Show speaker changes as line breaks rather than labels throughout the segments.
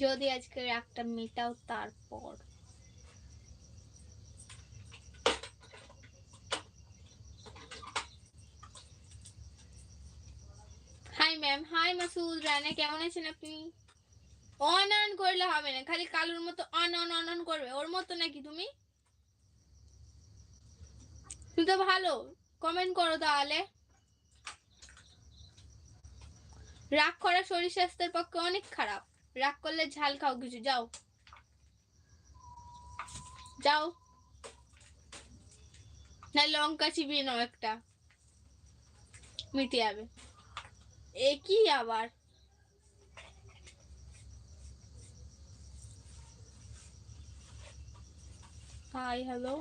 যদি আজকে একটা মেটাও তারপর। Hi ma'am. Hi Masud Rana, কেমন আছেন আপনি? অন অন করলে হবে না, খালি কালুর মতো অন অন অন অন করবে। ওর মতো নাকি তুমি? তুমি তো ভালো, কমেন্ট করো তাহলে। রাগ করা শরীর স্বাস্থ্যের পক্ষে অনেক খারাপ। রাগ করলে ঝাল খাও কিছু, যাও যাও, না লঙ্কা চিবিয়ে নাও একটা, মিটে যাবে। এ কি আবার? হাই হ্যালো,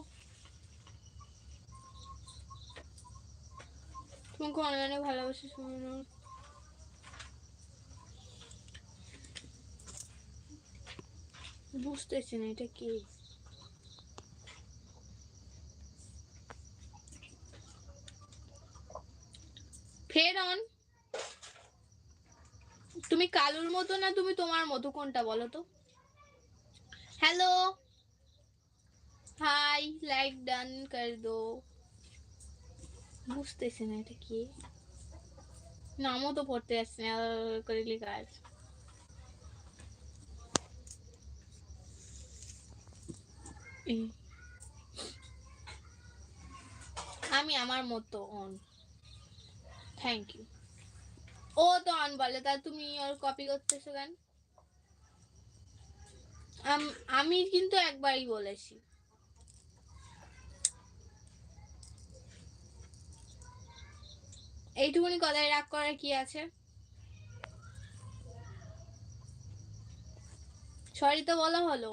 তুমি কোন গানে ভালোবাসা শুনো? বুঝতেছি না এটা কি। ফের অন। তুমি কালুর মতো না তুমি তোমার মতো, কোনটা বলো তো? হ্যালো, হাই, লাইক ডান কর দো। বুঝতেছি না এটা কি, নামও তো পড়তে যাচ্ছে না করে লেখা আছে। আমি আমার মতো অন, থ্যাংক ইউ। ও তো অন বলে, তা তুমি ওর কপি করতেছো কেন? আমি কিন্তু একবারই বলেছি। এইটুকুনি কথায় রাগ করার কি আছে? সরি তো বলা হলো।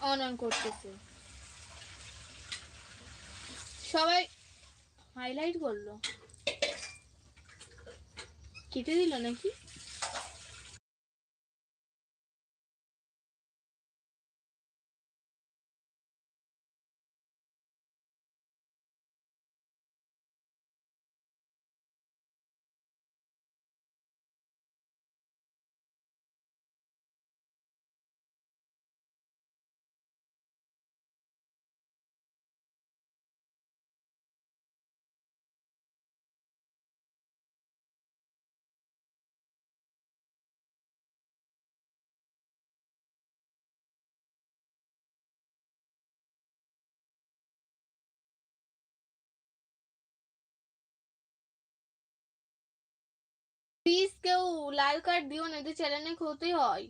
অন অন করতেছে সবাই, হাইলাইট করলো, কেটে দিল নাকি? প্লিজ কেউ লাল কার্ড দিও না, এতে চ্যানেলে ক্ষতি হয়।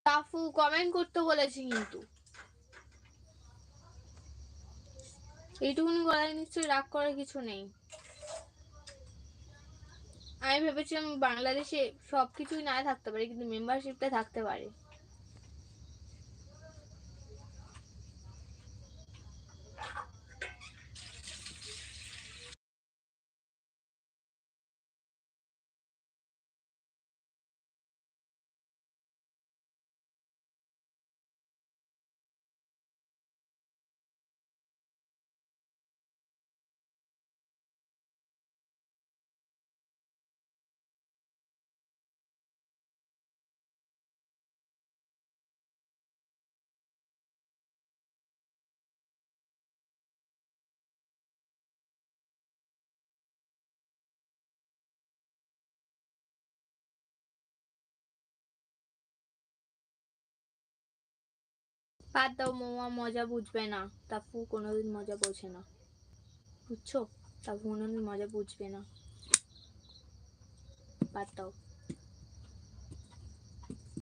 টাফু কমেন্ট করতে বলেছি, কিন্তু এইটুকুনি গলায় নিশ্চয়ই রাগ করার কিছু নেই। আমি ভেবেছিলাম বাংলাদেশে সবকিছুই না থাকতে পারে, কিন্তু মেম্বারশিপটা থাকতে পারে। বাদ দাও, মৌয়া মজা বুঝবে না। তাপু কোনোদিন মজা বোঝে না, বুঝছো? তাপু কোনোদিন মজা বুঝবে না, বাদ দাও।